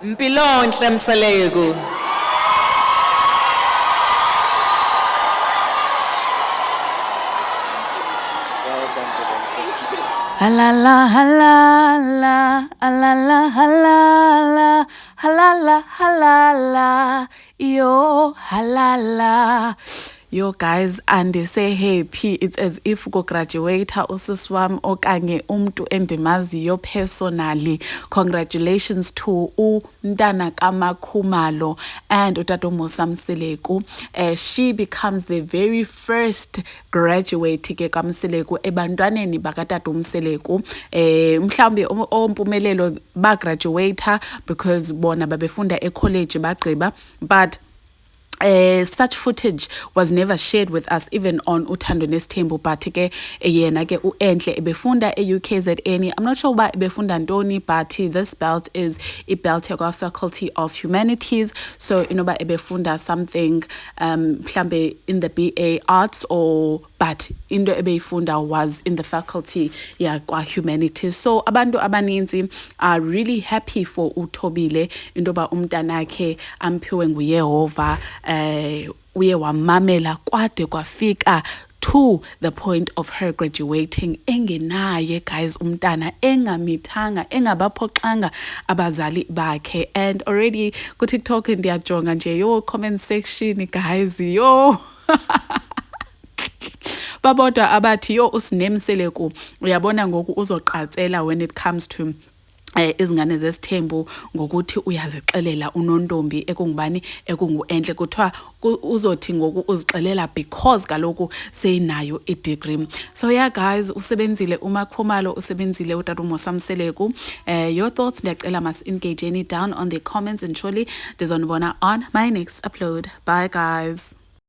Mpilonhle Mseleku. Halala halala halala halala halala halala yo halala. Yo guys, and they say happy. It's as if go graduate usiswam okanye umntu endimaziyo personally. Congratulations to uMntana kaMakhumalo and uTata Musa Mseleku. She becomes the very first graduate ke kaMseleku ebantwaneni bakatata uMseleku. Mhlawumbe ompumelelo ba graduate because bona babefunda ecollege bagqiba, but such footage was never shared with us, even on Uthando Nesthembu, but ke yena ke uEnhle ebefunda UKZN. I'm not sure uba ebefunda ntoni, but this belt is a belt yakwa Faculty of Humanities, so inoba ebefunda something mhlambe in the BA Arts, or but into ebeyifunda was in the faculty yakwa Humanities. So abantu abaninzi are really happy for uThobile intoba umntanakhe amphiwe nguYehova. Uye wamamela kwade kwafika to the point of her graduating engenaye guys umntana, engamithanga, engabaphoxanga abazali bakhe. And already ku TikTok ndiyajonga nje yo comment section guys yo babodwa abathi yo usinemseleku uyabona ngoku uzoqatsela when it comes to izingane zesithembu ngokuthi uyazixelela unontombi ekungubani ekunguEnhle, kuthiwa uzothi ngoku uzixelela because kaloku seyinayo i-degree. So yeah guys, usebenzile uMakhumalo, usebenzile uTata Musa Mseleku. Your thoughts ndiyacela mas engage any down on the comments, and surely ndizonibona on my next upload. Bye guys.